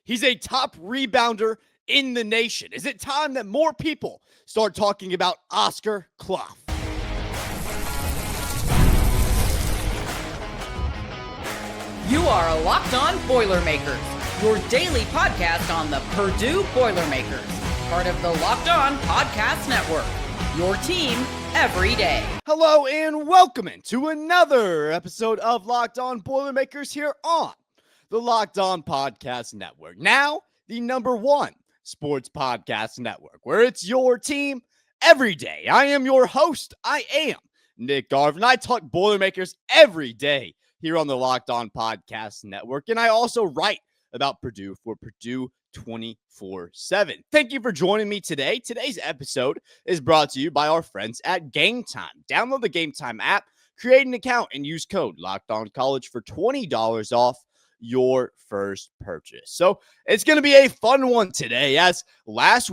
He's a top rebounder in the nation. Is it time that more people start talking about Oscar Cluff? You are Locked On Boilermakers, your daily podcast on the Purdue Boilermakers, part of the Locked On Podcast Network, your team every day. Hello and welcome to another episode of Locked On Boilermakers here on the Locked On Podcast Network. Now, the number one sports podcast network, where it's your team every day. I am your host. I am Nick Arvin. I talk Boilermakers every day here on the Locked On Podcast Network, and I also write about Purdue for Purdue 24/7. Thank you for joining me today. Today's episode is brought to you by our friends at Game Time. Download the Game Time app, create an account, and use code LOCKEDONCollege for $20 off your first purchase. So it's going to be a fun one today, as last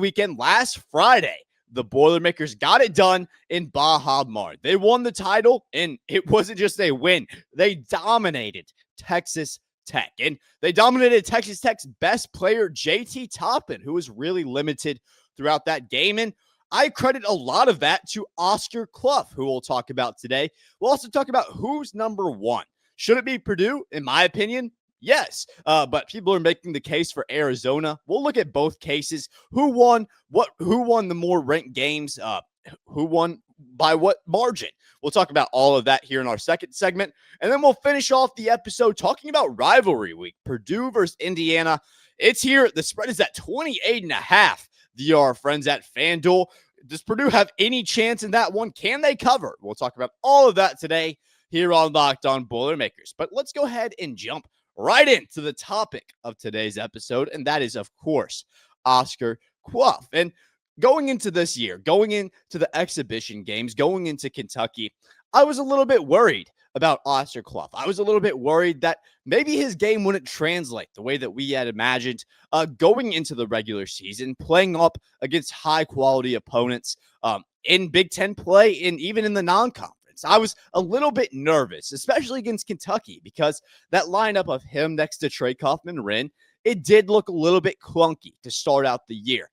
Friday, the Boilermakers got it done in Baja Mar. They won the title, and it wasn't just a win. They dominated Texas Tech, and they dominated Texas Tech's best player, JT Toppin, who was really limited throughout that game. And I credit a lot of that to Oscar Cluff, who we'll talk about today. We'll also talk about who's number one. Should it be Purdue? In my opinion, yes, but people are making the case for Arizona. We'll look at both cases. Who won the more ranked games? Who won by what margin? We'll talk about all of that here in our second segment. And then we'll finish off the episode talking about rivalry week. Purdue versus Indiana. It's here. The spread is at 28.5. Our friends at FanDuel. Does Purdue have any chance in that one? Can they cover? We'll talk about all of that today here on Locked On Boilermakers. But let's go ahead and jump right into the topic of today's episode, and that is, of course, Oscar Cluff. And going into this year, going into the exhibition games, going into Kentucky, I was a little bit worried about Oscar Cluff. I was a little bit worried that maybe his game wouldn't translate the way that we had imagined going into the regular season, playing up against high-quality opponents in Big Ten play and even in the non-conference. I was a little bit nervous, especially against Kentucky, because that lineup of him next to Trey, Kaufman, Renn, it did look a little bit clunky to start out the year.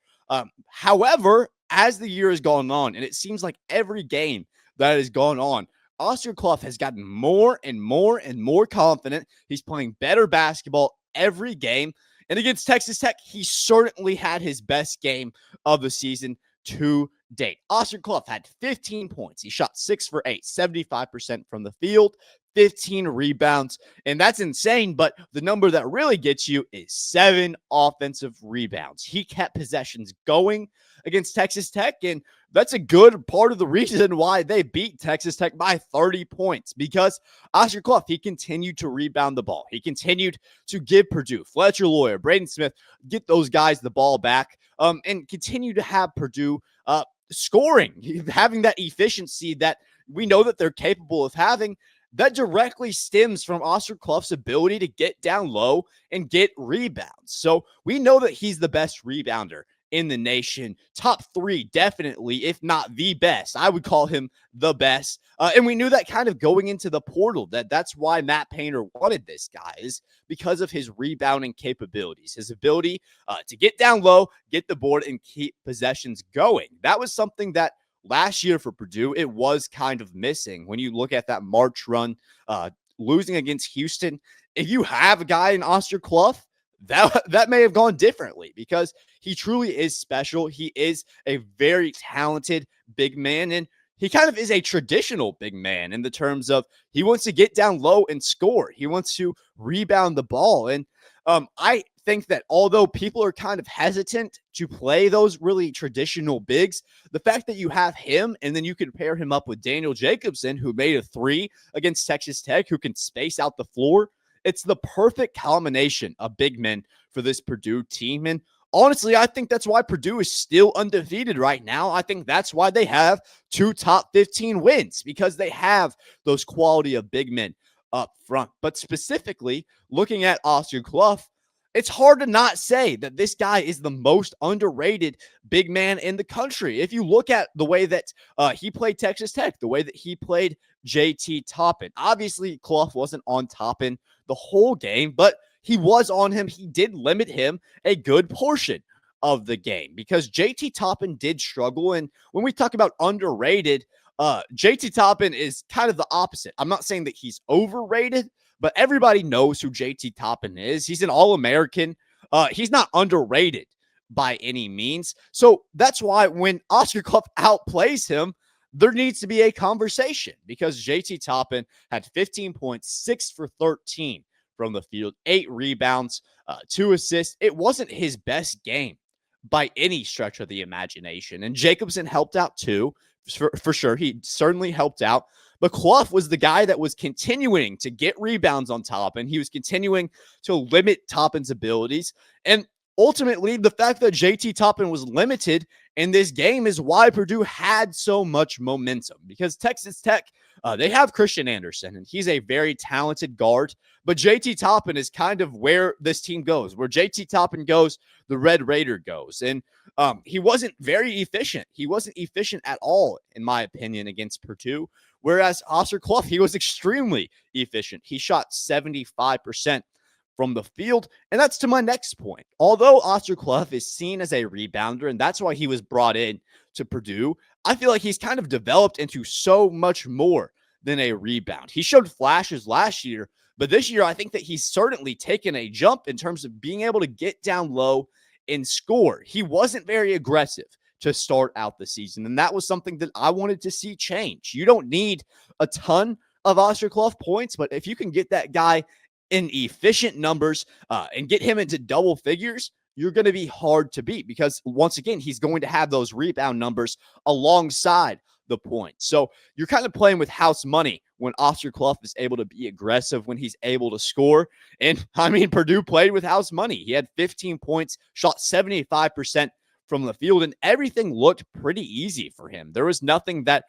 However, as the year has gone on, and it seems like every game that has gone on, Oscar Cluff has gotten more and more and more confident. He's playing better basketball every game. And against Texas Tech, he certainly had his best game of the season to date. Oscar Cluff had 15 points. He shot 6 for 8, 75% from the field, 15 rebounds, and that's insane. But the number that really gets you is 7 offensive rebounds. He kept possessions going against Texas Tech, and that's a good part of the reason why they beat Texas Tech by 30 points, because Oscar Cluff, he continued to rebound the ball. He continued to give Purdue, Fletcher Lawyer, Braden Smith, get those guys the ball back, and continue to have Purdue scoring, having that efficiency that we know that they're capable of having. That directly stems from Oscar Cluff's ability to get down low and get rebounds. So we know that he's the best rebounder in the nation. Top 3, definitely, if not the best. I would call him the best. And we knew that kind of going into the portal, that's why Matt Painter wanted this guy, is because of his rebounding capabilities, his ability to get down low, get the board, and keep possessions going. That was something that last year for Purdue, it was kind of missing. When you look at that March run, losing against Houston, if you have a guy in Oscar Cluff, that may have gone differently, because he truly is special. He is a very talented big man, and he kind of is a traditional big man in the terms of he wants to get down low and score. He wants to rebound the ball. And I think that although people are kind of hesitant to play those really traditional bigs, the fact that you have him and then you can pair him up with Daniel Jacobson, who made a 3 against Texas Tech, who can space out the floor, it's the perfect combination of big men for this Purdue team. And honestly, I think that's why Purdue is still undefeated right now. I think that's why they have 2 top 15 wins, because they have those quality of big men up front. But specifically, looking at Oscar Cluff, it's hard to not say that this guy is the most underrated big man in the country. If you look at the way that he played Texas Tech, the way that he played JT Toppin, obviously Cluff wasn't on Toppin the whole game, but he was on him. He did limit him a good portion of the game because JT Toppin did struggle. And when we talk about underrated, JT Toppin is kind of the opposite. I'm not saying that he's overrated, but everybody knows who JT Toppin is. He's an All-American. He's not underrated by any means. So that's why when Oscar Cluff outplays him, there needs to be a conversation because JT Toppin had 15 points, 6 for 13 from the field, 8 rebounds, 2 assists. It wasn't his best game by any stretch of the imagination. And Jacobson helped out too, for sure. He certainly helped out. But Cluff was the guy that was continuing to get rebounds on Toppin. He was continuing to limit Toppin's abilities. And ultimately, the fact that JT Toppin was limited in this game is why Purdue had so much momentum. Because Texas Tech, they have Christian Anderson, and he's a very talented guard. But JT Toppin is kind of where this team goes. Where JT Toppin goes, the Red Raider goes. And he wasn't very efficient. He wasn't efficient at all, in my opinion, against Purdue. Whereas Oscar Cluff, he was extremely efficient. He shot 75% from the field. And that's to my next point. Although Oscar Cluff is seen as a rebounder, and that's why he was brought in to Purdue, I feel like he's kind of developed into so much more than a rebound. He showed flashes last year, but this year I think that he's certainly taken a jump in terms of being able to get down low and score. He wasn't very aggressive to start out the season, and that was something that I wanted to see change. You don't need a ton of Oscar Cluff points, but if you can get that guy in efficient numbers and get him into double figures, you're going to be hard to beat because, once again, he's going to have those rebound numbers alongside the points. So you're kind of playing with house money when Oscar Cluff is able to be aggressive, when he's able to score. And, I mean, Purdue played with house money. He had 15 points, shot 75% from the field, and everything looked pretty easy for him. There was nothing that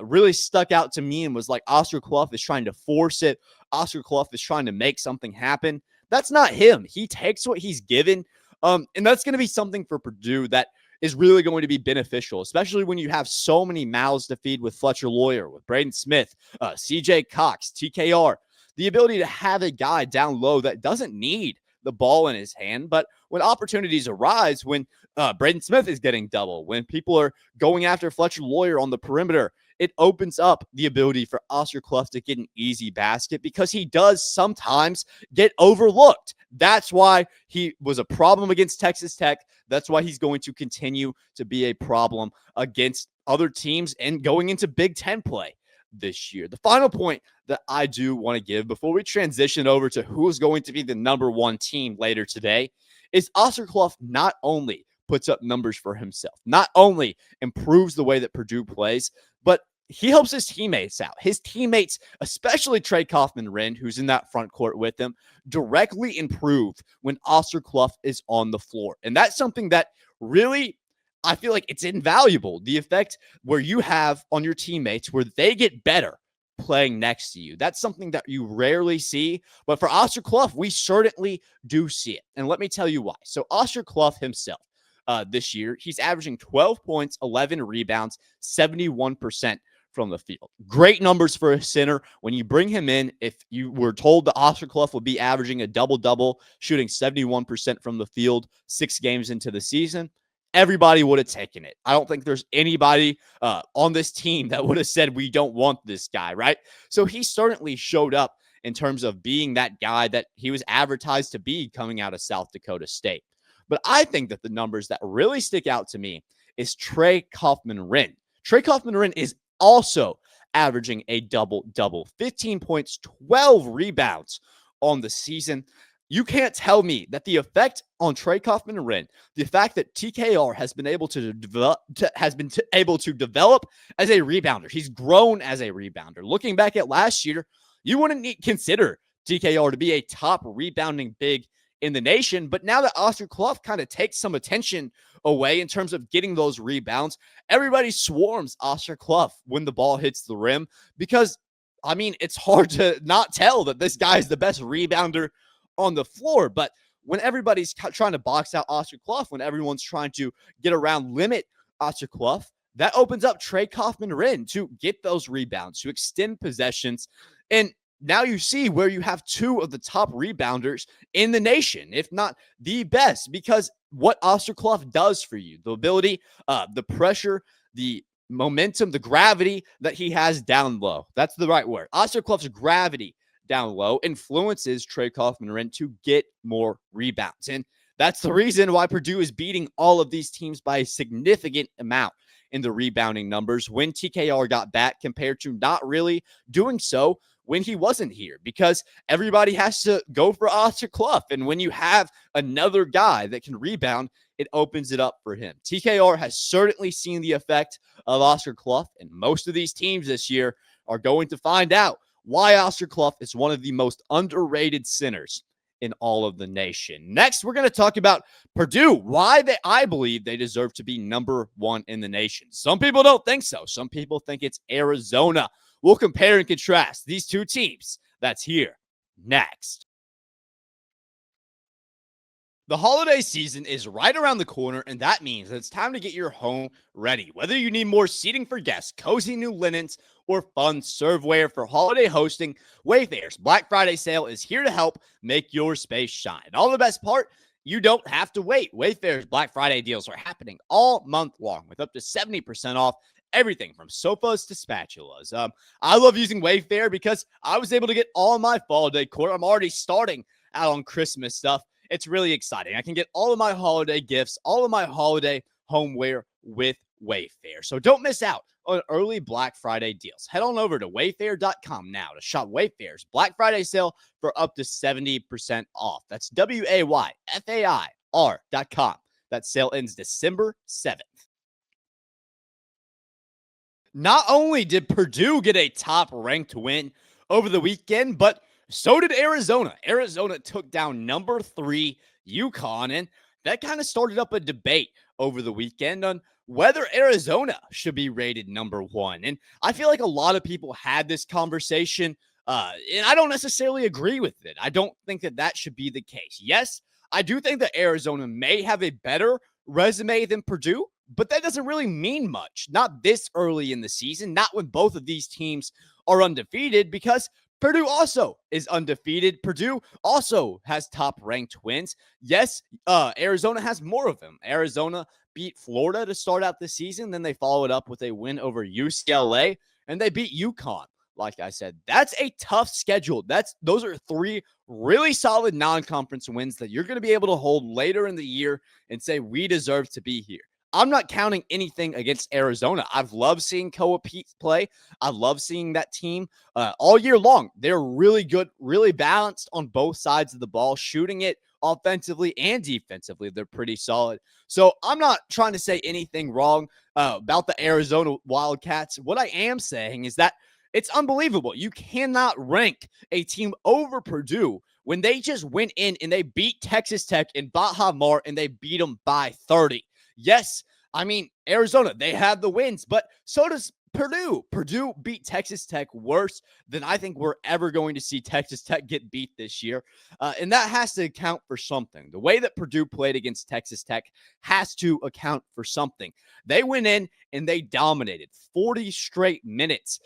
really stuck out to me and was like, Oscar Cluff is trying to force it. Oscar Cluff is trying to make something happen. That's not him. He takes what he's given, and that's going to be something for Purdue that is really going to be beneficial, especially when you have so many mouths to feed with Fletcher Lawyer, with Braden Smith, CJ Cox, TKR. The ability to have a guy down low that doesn't need the ball in his hand, but when opportunities arise, when Braden Smith is getting double, when people are going after Fletcher Lawyer on the perimeter, it opens up the ability for Oscar Cluff to get an easy basket because he does sometimes get overlooked. That's why he was a problem against Texas Tech. That's why he's going to continue to be a problem against other teams and going into Big Ten play this year. The final point that I do want to give before we transition over to who is going to be the number one team later today is Oscar Cluff not only puts up numbers for himself, not only improves the way that Purdue plays, but he helps his teammates out. His teammates, especially Trey Kaufman, Renn, who's in that front court with him, directly improve when Oscar Cluff is on the floor. And that's something that really, I feel like it's invaluable. The effect where you have on your teammates where they get better playing next to you. That's something that you rarely see. But for Oscar Cluff, we certainly do see it. And let me tell you why. So Oscar Cluff himself this year, he's averaging 12 points, 11 rebounds, 71% from the field. Great numbers for a center. When you bring him in, if you were told that Oscar Cluff would be averaging a double-double, shooting 71% from the field 6 games into the season, everybody would have taken it. I don't think there's anybody on this team that would have said we don't want this guy, right? So he certainly showed up in terms of being that guy that he was advertised to be coming out of South Dakota State. But I think that the numbers that really stick out to me is Trey Kaufman-Renn. Trey Kaufman-Renn is also averaging a double-double, 15 points, 12 rebounds on the season. You can't tell me that the effect on Trey Kaufman-Renn, the fact that TKR has been able to develop, as a rebounder, he's grown as a rebounder. Looking back at last year, you wouldn't consider TKR to be a top rebounding big in the nation. But now that Oscar Cluff kind of takes some attention away in terms of getting those rebounds, everybody swarms Oscar Cluff when the ball hits the rim because, I mean, it's hard to not tell that this guy is the best rebounder on the floor. But when everybody's trying to box out Oscar Cluff, when everyone's trying to get around, limit Oscar Cluff, that opens up Trey Kaufman-Renn to get those rebounds, to extend possessions. And now you see where you have two of the top rebounders in the nation, if not the best, because what Oscar Cluff does for you, the ability, the pressure, the momentum, the gravity that he has down low. That's the right word. Oscar Cluff's gravity down low influences Trey, Kaufman, Renn to get more rebounds. And that's the reason why Purdue is beating all of these teams by a significant amount in the rebounding numbers when TKR got back, compared to not really doing so when he wasn't here, because everybody has to go for Oscar Cluff. And when you have another guy that can rebound, it opens it up for him. TKR has certainly seen the effect of Oscar Cluff, and most of these teams this year are going to find out why Oscar Cluff is one of the most underrated centers in all of the nation. Next, we're going to talk about Purdue, why I believe they deserve to be number one in the nation. Some people don't think so. Some people think it's Arizona. We'll compare and contrast these two teams. That's here next. The holiday season is right around the corner, and that means it's time to get your home ready. Whether you need more seating for guests, cozy new linens, or fun serveware for holiday hosting, Wayfair's Black Friday sale is here to help make your space shine. And all the best part, you don't have to wait. Wayfair's Black Friday deals are happening all month long with up to 70% off everything from sofas to spatulas. I love using Wayfair because I was able to get all my fall decor. I'm already starting out on Christmas stuff. It's really exciting. I can get all of my holiday gifts, all of my holiday homeware with Wayfair. So don't miss out on early Black Friday deals. Head on over to wayfair.com now to shop Wayfair's Black Friday sale for up to 70% off. That's WAYFAIR.com. That sale ends December 7th. Not only did Purdue get a top-ranked win over the weekend, but so did Arizona. Arizona took down number 3 UConn, and that kind of started up a debate over the weekend on whether Arizona should be rated number 1. And I feel like a lot of people had this conversation, and I don't necessarily agree with it. I don't think that should be the case. Yes, I do think that Arizona may have a better resume than Purdue, but that doesn't really mean much. Not this early in the season, not when both of these teams are undefeated, because Purdue also is undefeated. Purdue also has top-ranked wins. Yes, Arizona has more of them. Arizona beat Florida to start out the season. Then they followed up with a win over UCLA, and they beat UConn. Like I said, that's a tough schedule. Those are 3 really solid non-conference wins that you're going to be able to hold later in the year and say, we deserve to be here. I'm not counting anything against Arizona. I've loved seeing Koa Pete play. I love seeing that team all year long. They're really good, really balanced on both sides of the ball, shooting it offensively and defensively. They're pretty solid. So I'm not trying to say anything wrong about the Arizona Wildcats. What I am saying is that it's unbelievable. You cannot rank a team over Purdue when they just went in and they beat Texas Tech in Baja Mar and they beat them by 30. Yes, I mean, Arizona, they have the wins, but so does Purdue. Purdue beat Texas Tech worse than I think we're ever going to see Texas Tech get beat this year. And that has to account for something. The way that Purdue played against Texas Tech has to account for something. They went in and they dominated 40 straight minutes.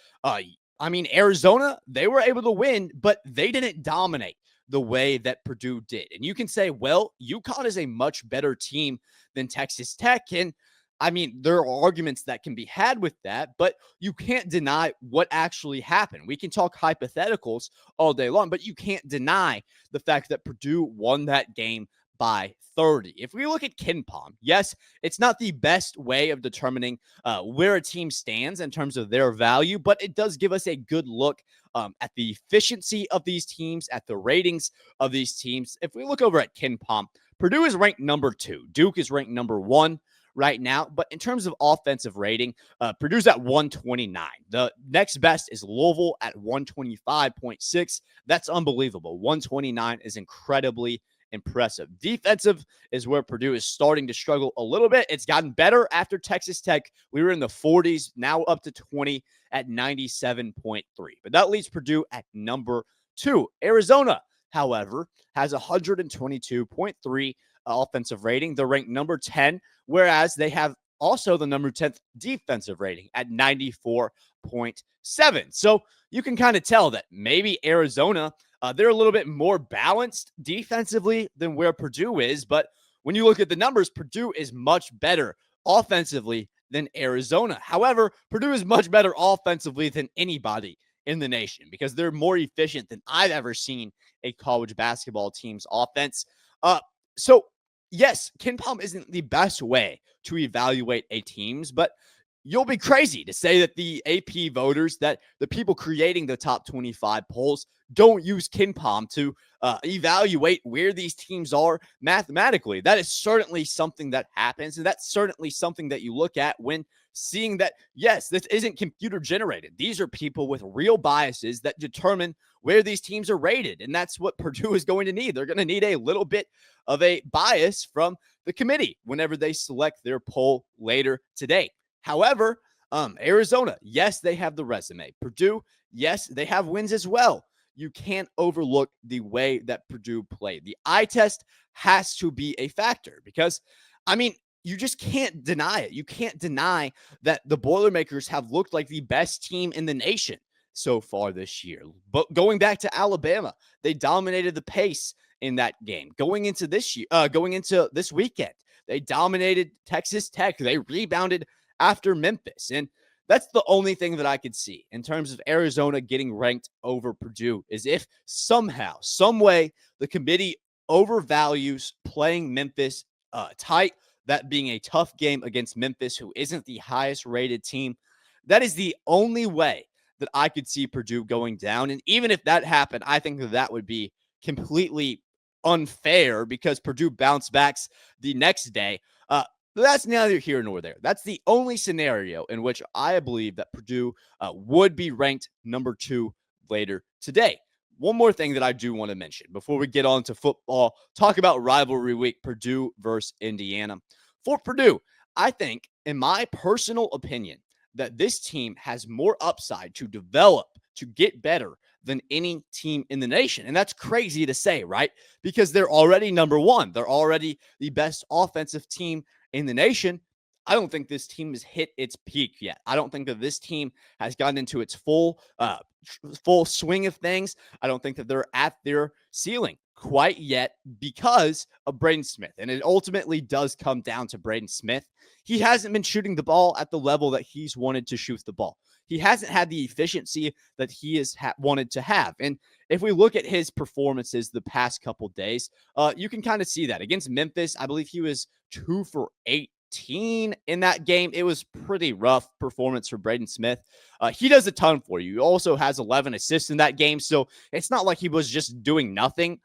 Arizona, they were able to win, but they didn't dominate the way that Purdue did. And you can say, well, UConn is a much better team than Texas Tech. And I mean, there are arguments that can be had with that, but you can't deny what actually happened. We can talk hypotheticals all day long, but you can't deny the fact that Purdue won that game by 30. If we look at KenPom, yes, it's not the best way of determining where a team stands in terms of their value, but it does give us a good look at the efficiency of these teams, at the ratings of these teams. If we look over at KenPom, Purdue is ranked number 2. Duke is ranked number 1 right now. But in terms of offensive rating, Purdue's at 129. The next best is Louisville at 125.6. That's unbelievable. 129 is incredibly impressive. Defensive is where Purdue is starting to struggle a little bit. It's gotten better after Texas Tech. We were in the 40s, now up to 20 at 97.3. But that leaves Purdue at number 2. Arizona, however, has 122.3 offensive rating. They're ranked number 10, whereas they have also the number 10th defensive rating at 94 28.7. So you can kind of tell that maybe Arizona, they're a little bit more balanced defensively than where Purdue is. But when you look at the numbers, Purdue is much better offensively than Arizona. However, Purdue is much better offensively than anybody in the nation because they're more efficient than I've ever seen a college basketball team's offense. So yes, KenPom isn't the best way to evaluate a team's, but you'll be crazy to say that the AP voters, that the people creating the top 25 polls, don't use KenPom to evaluate where these teams are mathematically. That is certainly something that happens, and that's certainly something that you look at when seeing that, yes, this isn't computer generated. These are people with real biases that determine where these teams are rated, and that's what Purdue is going to need. They're going to need a little bit of a bias from the committee whenever they select their poll later today. However, Arizona, yes, they have the resume. Purdue, yes, they have wins as well. You can't overlook the way that Purdue played. The eye test has to be a factor because, I mean, you just can't deny it. You can't deny that the Boilermakers have looked like the best team in the nation so far this year. But going back to Alabama, they dominated the pace in that game. Going into this weekend, they dominated Texas Tech. They rebounded after Memphis. And that's the only thing that I could see in terms of Arizona getting ranked over Purdue is if somehow, some way, the committee overvalues playing Memphis tight, that being a tough game against Memphis, who isn't the highest rated team. That is the only way that I could see Purdue going down. And even if that happened, I think that would be completely unfair because Purdue bounced back the next day. That's neither here nor there. That's the only scenario in which I believe that Purdue would be ranked number 2 later today. One more thing that I do want to mention before we get on to football, talk about rivalry week, Purdue versus Indiana. For Purdue, I think, in my personal opinion, that this team has more upside to develop, to get better than any team in the nation. And that's crazy to say, right? Because they're already number 1. They're already the best offensive team in the nation. I don't think this team has hit its peak yet. I don't think that this team has gotten into its full swing of things. I don't think that they're at their ceiling quite yet because of Braden Smith. And it ultimately does come down to Braden Smith. He hasn't been shooting the ball at the level that he's wanted to shoot the ball. He hasn't had the efficiency that he has wanted to have. And if we look at his performances the past couple days, you can kind of see that. Against Memphis, I believe he was 2 for 18 in that game. It was pretty rough performance for Braden Smith. He does a ton for you. He also has 11 assists in that game. So it's not like he was just doing nothing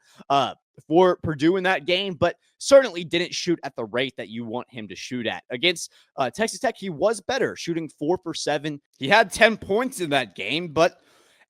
for Purdue in that game, but certainly didn't shoot at the rate that you want him to shoot at. Against Texas Tech, he was better, shooting 4 for 7. He had 10 points in that game, but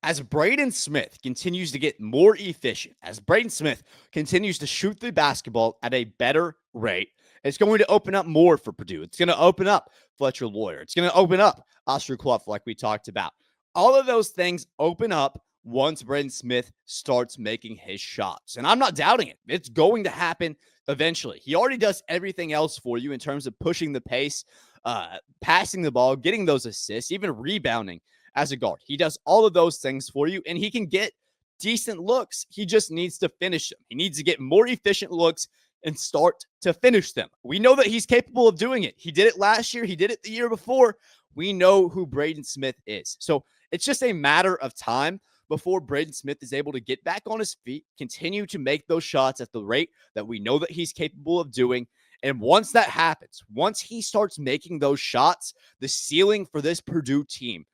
as Braden Smith continues to get more efficient, as Braden Smith continues to shoot the basketball at a better rate, it's going to open up more for Purdue. It's going to open up Fletcher Lawyer. It's going to open up Oscar Cluff, like we talked about. All of those things open up once Braden Smith starts making his shots. And I'm not doubting it. It's going to happen eventually. He already does everything else for you in terms of pushing the pace, passing the ball, getting those assists, even rebounding as a guard. He does all of those things for you, and he can get decent looks. He just needs to finish them. He needs to get more efficient looks and start to finish them. We know that he's capable of doing it. He did it last year. He did it the year before. We know who Braden Smith is. So it's just a matter of time before Braden Smith is able to get back on his feet, continue to make those shots at the rate that we know that he's capable of doing. And once that happens, once he starts making those shots, the ceiling for this Purdue team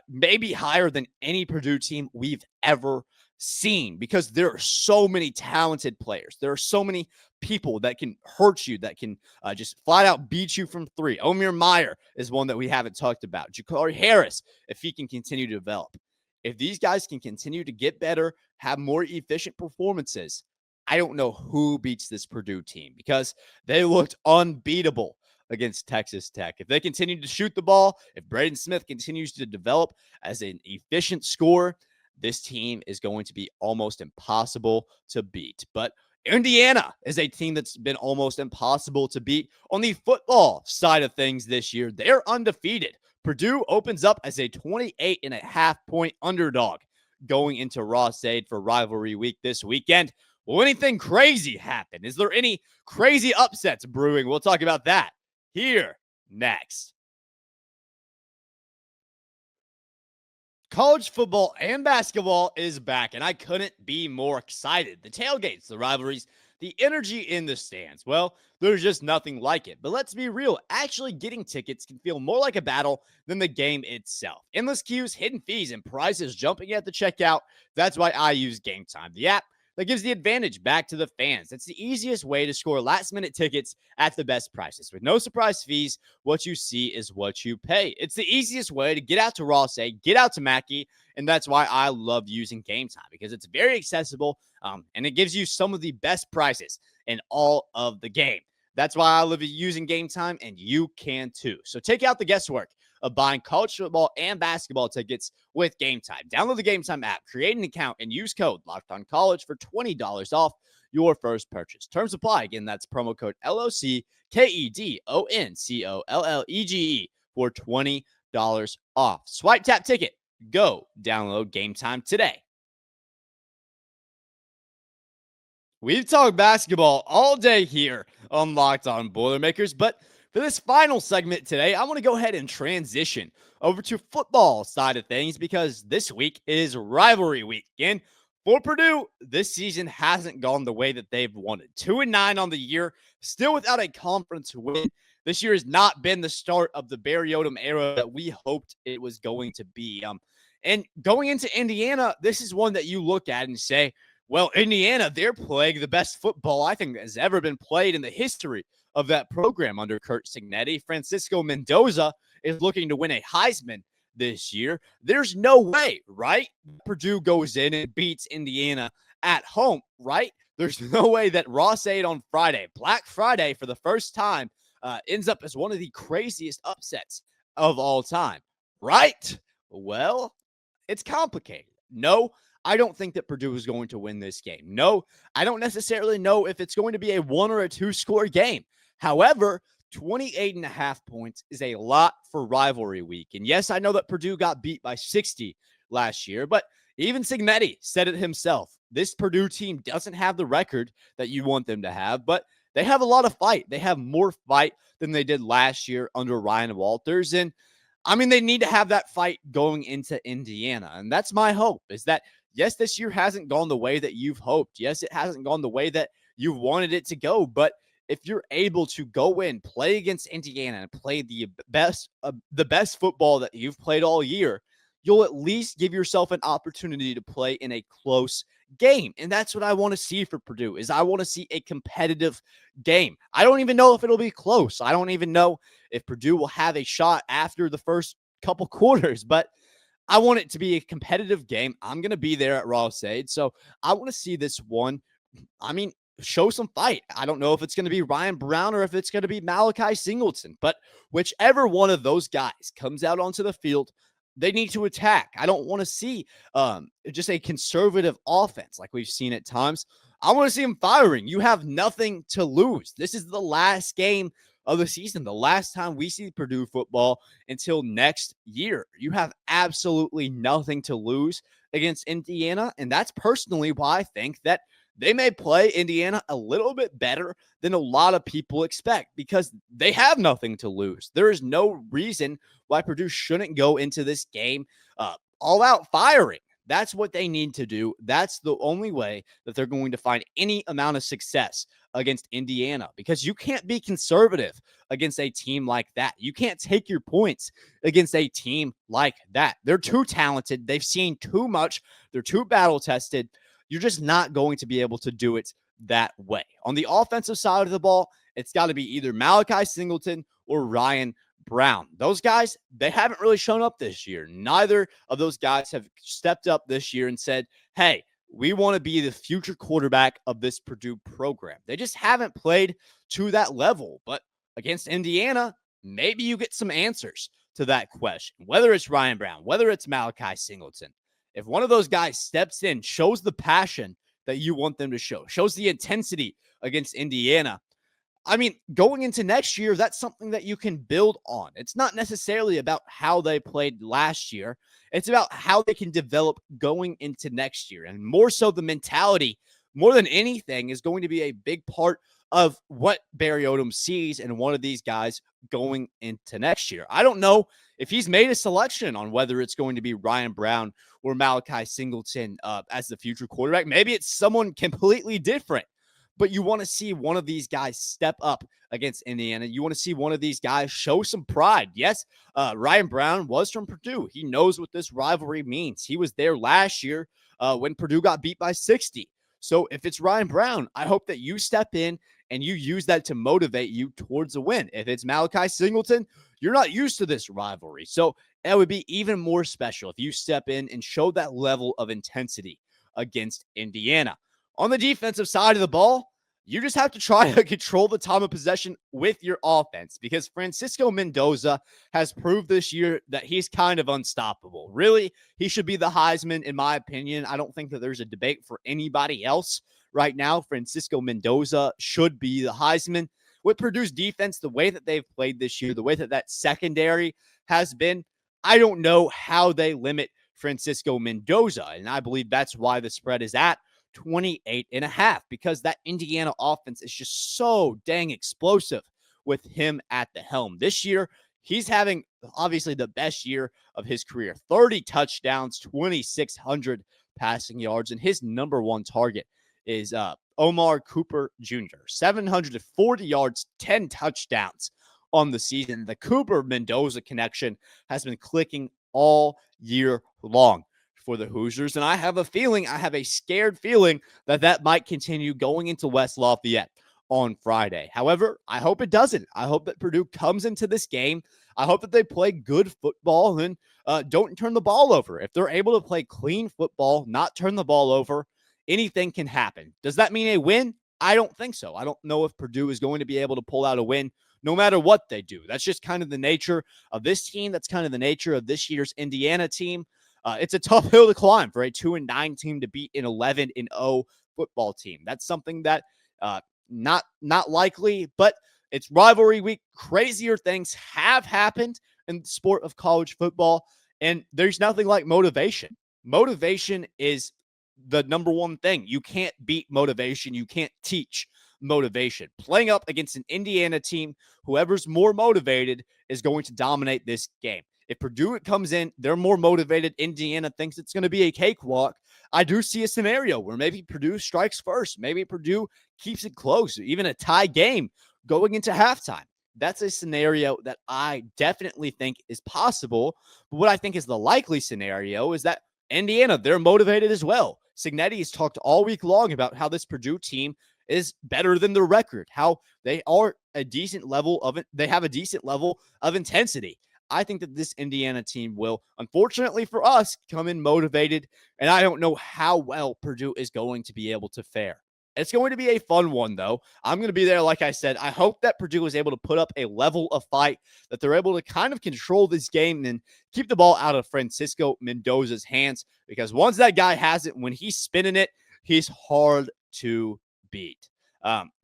may be higher than any Purdue team we've ever seen because there are so many talented players. There are so many people that can hurt you, that can just flat out beat you from 3. Omer Meyer is one that we haven't talked about. Ja'Cory Harris, if he can continue to develop. If these guys can continue to get better, have more efficient performances, I don't know who beats this Purdue team because they looked unbeatable against Texas Tech. If they continue to shoot the ball, if Braden Smith continues to develop as an efficient scorer, this team is going to be almost impossible to beat. But Indiana is a team that's been almost impossible to beat on the football side of things this year. They're undefeated. Purdue opens up as a 28.5-point underdog going into Ross-Ade for rivalry week this weekend. Will anything crazy happen? Is there any crazy upsets brewing? We'll talk about that here next. College football and basketball is back, and I couldn't be more excited. The tailgates, the rivalries, the energy in the stands. Well, there's just nothing like it. But let's be real. Actually getting tickets can feel more like a battle than the game itself. Endless queues, hidden fees, and prices jumping at the checkout. That's why I use Game Time, the app that gives the advantage back to the fans. It's the easiest way to score last-minute tickets at the best prices. With no surprise fees, what you see is what you pay. It's the easiest way to get out to Ross-Ade, get out to Mackey, and that's why I love using Game Time, because it's very accessible, and it gives you some of the best prices in all of the game. That's why I love using Game Time, and you can too. So take out the guesswork of buying college football and basketball tickets with Game Time. Download the Game Time app, create an account, and use code LOCKEDONCollege for $20 off your first purchase. Terms apply. Again, that's promo code LOCKEDONCOLLEGE for $20 off. Swipe, tap, ticket. Go download Game Time today. We've talked basketball all day here on Locked On Boilermakers, but for this final segment today, I want to go ahead and transition over to football side of things, because this week is rivalry week. And for Purdue, this season hasn't gone the way that they've wanted. 2-9 on the year, still without a conference win. This year has not been the start of the Barry Odom era that we hoped it was going to be. And going into Indiana, this is one that you look at and say, well, Indiana, they're playing the best football I think has ever been played in the history of that program under Curt Cignetti. Francisco Mendoza is looking to win a Heisman this year. There's no way, right? Purdue goes in and beats Indiana at home, right? There's no way that Ross-Ade on Friday, Black Friday for the first time, ends up as one of the craziest upsets of all time, right? Well, it's complicated. No, I don't think that Purdue is going to win this game. No, I don't necessarily know if it's going to be a 1 or a 2 score game. However, 28.5 points is a lot for rivalry week. And yes, I know that Purdue got beat by 60 last year, but even Cignetti said it himself. This Purdue team doesn't have the record that you want them to have, but they have a lot of fight. They have more fight than they did last year under Ryan Walters. And I mean, they need to have that fight going into Indiana. And that's my hope, is that yes, this year hasn't gone the way that you've hoped. Yes, it hasn't gone the way that you wanted it to go. But if you're able to go in, play against Indiana, and play the best football that you've played all year, you'll at least give yourself an opportunity to play in a close game. And that's what I want to see for Purdue, is I want to see a competitive game. I don't even know if it'll be close. I don't even know if Purdue will have a shot after the first couple quarters, but I want it to be a competitive game. I'm going to be there at Ross-Ade, so I want to see this one, show some fight. I don't know if it's going to be Ryan Brown or if it's going to be Malachi Singleton, but whichever one of those guys comes out onto the field, they need to attack. I don't want to see just a conservative offense like we've seen at times. I want to see them firing. You have nothing to lose. This is the last game of the season, the last time we see Purdue football until next year. You have absolutely nothing to lose against Indiana, and that's personally why I think that they may play Indiana a little bit better than a lot of people expect, because they have nothing to lose. There is no reason why Purdue shouldn't go into this game all out firing. That's what they need to do. That's the only way that they're going to find any amount of success against Indiana, because you can't be conservative against a team like that. You can't take your points against a team like that. They're too talented. They've seen too much. They're too battle tested. You're just not going to be able to do it that way. On the offensive side of the ball, it's got to be either Malachi Singleton or Ryan Brown. Those guys, they haven't really shown up this year. Neither of those guys have stepped up this year and said, hey, we want to be the future quarterback of this Purdue program. They just haven't played to that level. But against Indiana, maybe you get some answers to that question. Whether it's Ryan Brown, whether it's Malachi Singleton, if one of those guys steps in, shows the passion that you want them to show, shows the intensity against Indiana, I mean, going into next year, that's something that you can build on. It's not necessarily about how they played last year. It's about how they can develop going into next year. And more so, the mentality, more than anything, is going to be a big part of what Barry Odom sees in one of these guys going into next year. I don't know if he's made a selection on whether it's going to be Ryan Brown or Malachi Singleton as the future quarterback. Maybe it's someone completely different. But you want to see one of these guys step up against Indiana. You want to see one of these guys show some pride. Yes, Ryan Brown was from Purdue. He knows what this rivalry means. He was there last year when Purdue got beat by 60. So if it's Ryan Brown, I hope that you step in and you use that to motivate you towards a win. If it's Malachi Singleton, you're not used to this rivalry. So it would be even more special if you step in and show that level of intensity against Indiana. On the defensive side of the ball, you just have to try to control the time of possession with your offense because Francisco Mendoza has proved this year that he's kind of unstoppable. Really, he should be the Heisman, in my opinion. I don't think that there's a debate for anybody else right now. Francisco Mendoza should be the Heisman. With Purdue's defense, the way that they've played this year, the way that that secondary has been, I don't know how they limit Francisco Mendoza, and I believe that's why the spread is at 28.5 because that Indiana offense is just so dang explosive with him at the helm. This year, he's having obviously the best year of his career. 30 touchdowns, 2,600 passing yards, and his number one target is Omar Cooper Jr. 740 yards, 10 touchdowns on the season. The Cooper-Mendoza connection has been clicking all year long for the Hoosiers, and I have a scared feeling that might continue going into West Lafayette on Friday. However, I hope it doesn't. I hope that Purdue comes into this game. I hope that they play good football and don't turn the ball over. If they're able to play clean football, not turn the ball over, anything can happen. Does that mean a win? I don't think so. I don't know if Purdue is going to be able to pull out a win no matter what they do. That's just kind of the nature of this team. That's kind of the nature of this year's Indiana team. It's a tough hill to climb for a 2-9 team to beat an 11-0 football team. That's something that not likely, but it's rivalry week. Crazier things have happened in the sport of college football, and there's nothing like motivation. Motivation is the number one thing. You can't beat motivation. You can't teach motivation. Playing up against an Indiana team, whoever's more motivated is going to dominate this game. If Purdue comes in, they're more motivated. Indiana thinks it's going to be a cakewalk. I do see a scenario where maybe Purdue strikes first. Maybe Purdue keeps it close, even a tie game going into halftime. That's a scenario that I definitely think is possible. But what I think is the likely scenario is that Indiana, they're motivated as well. Signetti has talked all week long about how this Purdue team is better than their record, how they are a decent level of it. They have a decent level of intensity. I think that this Indiana team will, unfortunately for us, come in motivated, and I don't know how well Purdue is going to be able to fare. It's going to be a fun one, though. I'm going to be there, like I said. I hope that Purdue is able to put up a level of fight, that they're able to kind of control this game and keep the ball out of Francisco Mendoza's hands, because once that guy has it, when he's spinning it, he's hard to beat.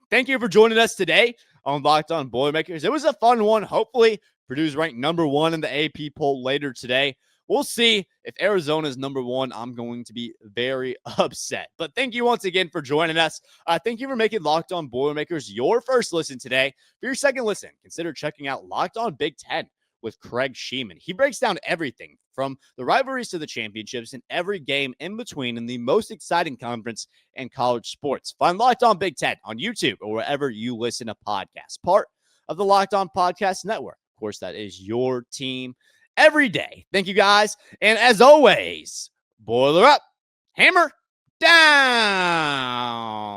Thank you for joining us today on Locked On Boilermakers. It was a fun one. Hopefully, Purdue's ranked number one in the AP poll later today. We'll see. If Arizona's number one, I'm going to be very upset. But thank you once again for joining us. Thank you for making Locked On Boilermakers your first listen today. For your second listen, consider checking out Locked On Big Ten with Craig Sheeman. He breaks down everything from the rivalries to the championships and every game in between in the most exciting conference in college sports. Find Locked On Big Ten on YouTube or wherever you listen to podcasts. Part of the Locked On Podcast Network. Of course, that is your team every day. Thank you, guys. And as always, boiler up, hammer down.